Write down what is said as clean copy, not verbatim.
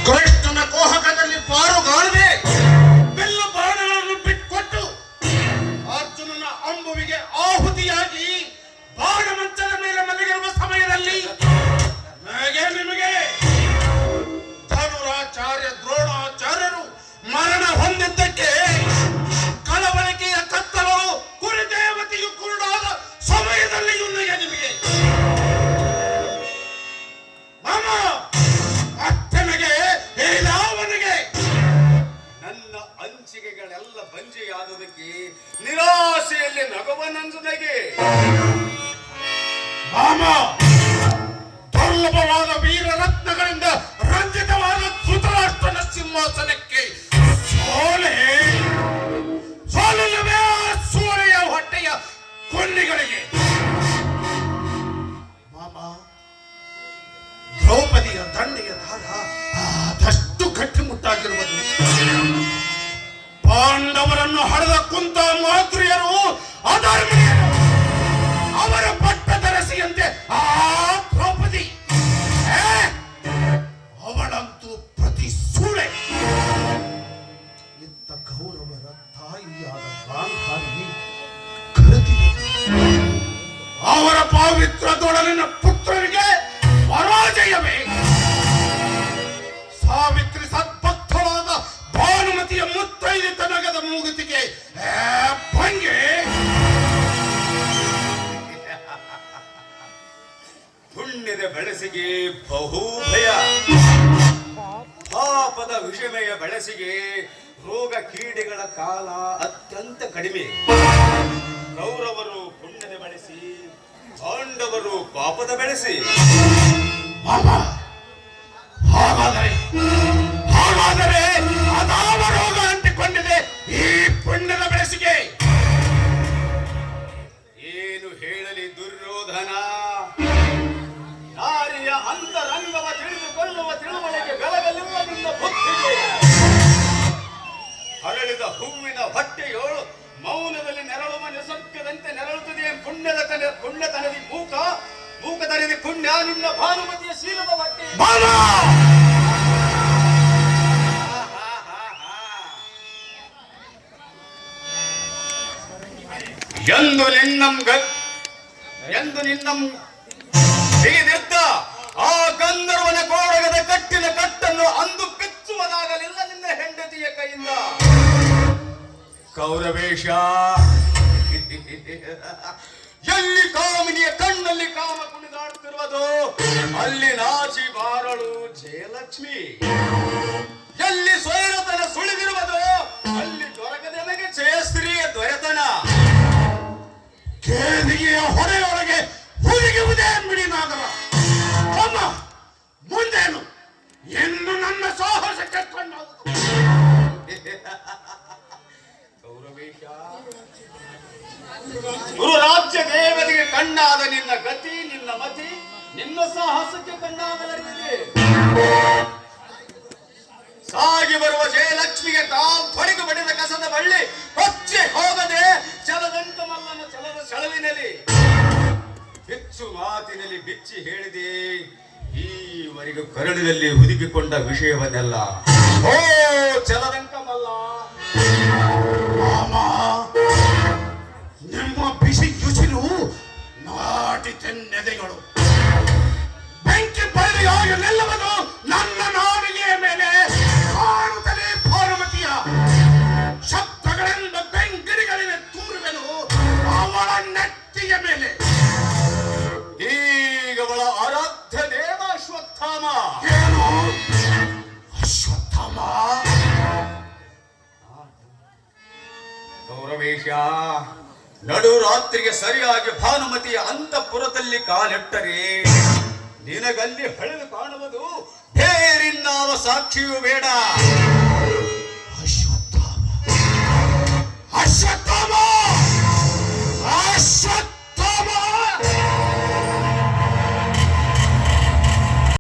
ಕೃಷ್ಣನ ಕೋಹಕದಲ್ಲಿ ಪಾರುಗಾಣದೆ ಬೆಲ್ಲು ಬಾಣಗಳನ್ನು ಬಿಟ್ಟುಕೊಟ್ಟು ಅರ್ಜುನನ ಅಂಬುವಿಗೆ ಆಹುತಿಯಾಗಿ ಬಾಣ ಮಂಚದ ಮೇಲೆ ಮಲಗಿರುವ ಸಮಯದಲ್ಲಿ ನಿಮಗೆ ಧನುರಾಚಾರ್ಯ ದ್ರೋಣಾಚಾರ್ಯರು ಮರಣ ಹೊಂದಿದ್ದಕ್ಕೆ ಕಳವಳಿಕೆಯ ಕತ್ತಲು ಕುರುದೇವತೆಯು ಕುರುಡಾದ ಸಮಯದಲ್ಲಿಯೂ ನಿಮಗೆ ನನ್ನ ಅಂಚಿಕೆಗಳೆಲ್ಲ ಬಂಜೆಯಾದುದಕ್ಕೆ ನಿರಾಶೆಯಲ್ಲಿ ನಗುವನಂದುದಕ್ಕೆ ದುರ್ಲಭವಾದ ವೀರ ರತ್ನಗಳಿಂದ ರಂಜಿತವಾದ ಧೃತರಾಷ್ಟ್ರನ ಸಿಂಹಾಸನಕ್ಕೆ ಸೋಲಿಲ್ಲವೇ ಸೂಳೆಯ ಹೊಟ್ಟೆಯ ಕೊನ್ನಿಗಳಿಗೆ ದ್ರೌಪದಿಯ ದಂಡೆಯ ದಾರ ಆದಷ್ಟು ಗಟ್ಟಿಮುಟ್ಟಾಗಿರುವುದು. ಪಾಂಡವರನ್ನು ಹಡೆದ ಕುಂತ ಮಾತೃಯರು ಅಧರ್ಮೀಯರು ಅವರ ಪಟ್ಟದರಸಿಯಂತೆ ಆ ದ್ರೌಪದಿ ಅವಳಂತೂ ಪ್ರತಿ ಸೂಳೆ ಇತ್ತ ಗೌರವರ ತಾಯಿಯಾದ ಗಾಂಧಾರಿ ಕರೆದಿದೆ. ಅವರ ಪಾವಿತ್ರದೊಡಲಿನ ಪುತ್ರರಿಗೆ ಪರಾಜಯವೇ. ಸಾವಿತ್ರಿ ಸದ್ಭಕ್ತಳಾದ ಭಾನುಮತಿಯ ಮುತ್ತೈದೆತನಗದ ಮೂಗುತಿಗೆ ಭಂಗೆ. ಪುಣ್ಯದ ಬೆಳಸಿಗೆ ಬಹು ಭಯ, ಪಾಪದ ವಿಷಮಯ ಬೆಳಸಿಗೆ ರೋಗ ಕೀಡೆಗಳ ಕಾಲ ಅತ್ಯಂತ ಕಡಿಮೆ. ಕೌರವರು ಪುಣ್ಯದ ಬೆಳೆಸಿ, ಪಾಂಡವರು ಪಾಪದ ಬೆಳೆಸಿ. ಹಾಗಾದರೆ ಅದಾವ ರೋಗ ಅಂಟಿಕೊಂಡಿದೆ ಈ ಪುಣ್ಯದ ಬೆಳೆಸಿಗೆ? ಏನು ಹೇಳಲಿ ದುರ್ಯೋಧನ? ನಾರಿಯ ಅಂತರಂಗವ ತಿಳಿದುಕೊಳ್ಳುವ ತಿಳುವಳಿಕೆ ಬೆಳಗಲಿಲ್ಲದಿಂದ ಬುದ್ಧಿಗೆ ಹರಳಿದ ಹೂವಿನ ಹೊಟ್ಟೆಯೋಳು ಮೌನದಲ್ಲಿ ನೆರಳುವ ನಿಸರ್ಗದಂತೆ ನೆರಳುತ್ತದೆ. ಪುಣ್ಯತನದಿ ಮೂಕತನದಿ ಪುಣ್ಯ ನಿನ್ನ ಭಾನುಮತಿಯ ಶೀಲದ ಹೊಟ್ಟೆ. ಎಂದು ನಿನ್ನಂ ತೆಗೆದಿದ್ದ ಆ ಗಂಧರ್ವನ ಕೋಡಗದ ಕಟ್ಟಿನ ಕಟ್ಟನ್ನು ಅಂದು ಬಿಚ್ಚುವುದಾಗಲಿಲ್ಲ ನಿನ್ನ ಹೆಂಡತಿಯ ಕೈಯಿಂದ. ಕೌರವೇಶ, ಎಲ್ಲಿ ಕಾಮಿನಿಯ ಕಣ್ಣಲ್ಲಿ ಕಾಮ ಕುಣಿದಾಡುತ್ತಿರುವುದು ಅಲ್ಲಿ ನಾಚಿ ಬಾರಳು ಜಯಲಕ್ಷ್ಮಿ. ಎಲ್ಲಿ ಸ್ವೈರತನ ಸುಳಿದಿರುವುದು ಅಲ್ಲಿ ದೊರಕದೆ ನನಗೆ ಜಯಶ್ರೀಯ ದೊರೆತನ. ಕೇದಿಗೆಯ ಹೊರೆಯೊಳಗೆ ಹುದುಗುವುದೇ ಬಿಡಿ ನಾಗರ. ಮುಂದೇನು ಇನ್ನು ನನ್ನ ಸಾಹಸಕ್ಕೆ ಕಣ್ಣಾಗುವುದು. ಕೌರವೇಶ, ಗುರು ರಾಜ್ಯ ದೇವತೆಗೆ ಕಣ್ಣಾದ ನಿನ್ನ ಗತಿ, ನಿನ್ನ ಮತಿ, ನಿನ್ನ ಸಾಹಸಕ್ಕೆ ಕಣ್ಣಾಗಲಿದೆ. ಸಾಗಿ ಬರುವ ಜಯಲಕ್ಷ್ಮಿಗೆ ಕಾಲ್ ತೊಡೆದು ಬಡಿದ ಕಸದ ಬಳ್ಳಿ ಹೊಚ್ಚಿ ಹೋಗದೆ ಚಲದಂತ ಮಲ್ಲನ ಚಲದ ಸೆಳವಿನಲ್ಲಿ ಹೆಚ್ಚು ಮಾತಿನಲ್ಲಿ ಬಿಚ್ಚಿ ಹೇಳಿದೆ ಈವರೆಗೂ ಕರಡಿನಲ್ಲಿ ಹುದುಗಿಕೊಂಡ ವಿಷಯವನ್ನೆಲ್ಲ. ಓ ಚಲದಂಕ ಮಲ್ಲ, ನಿಮ್ಮ ಬಿಸಿ ಯುಚಿರು ನಾಟಿ ತೆನ್ನೆದೆಗಳು ಬೆಂಕಿ ಬಳ್ಳಿಯಾಗಿ ನಿಲ್ಲುವುದು ನನ್ನ ನಾಡಿಗೆಯ ಮೇಲೆ. ಕಾಣುತ್ತಲೇ ಭಾನುಮತಿಯ ಶಬ್ದಗಳಿಂದ ಬೆಂಕಿಡಿಗಳಿವೆ ತೂರುವೆನು ಅವಳ ನೆತ್ತಿಯ ಮೇಲೆ. ಈಗ ಅವಳ ಆರಾಧ್ಯ ದೇವ ಅಶ್ವತ್ಥಾಮ. ಏನು ಅಶ್ವತ್ಥಾಮ? ಗೌರವೇಶ, ನಡು ರಾತ್ರಿಗೆ ಸರಿಯಾಗಿ ಭಾನುಮತಿಯ ಅಂತಃಪುರದಲ್ಲಿ ಕಾಲಿಟ್ಟರೆ ನಿನಗಲ್ಲಿ ಹಳೆದು ಕಾಣುವುದು ಬೇರಿನ್ನಾವ ಸಾಕ್ಷಿಯೂ ಬೇಡ.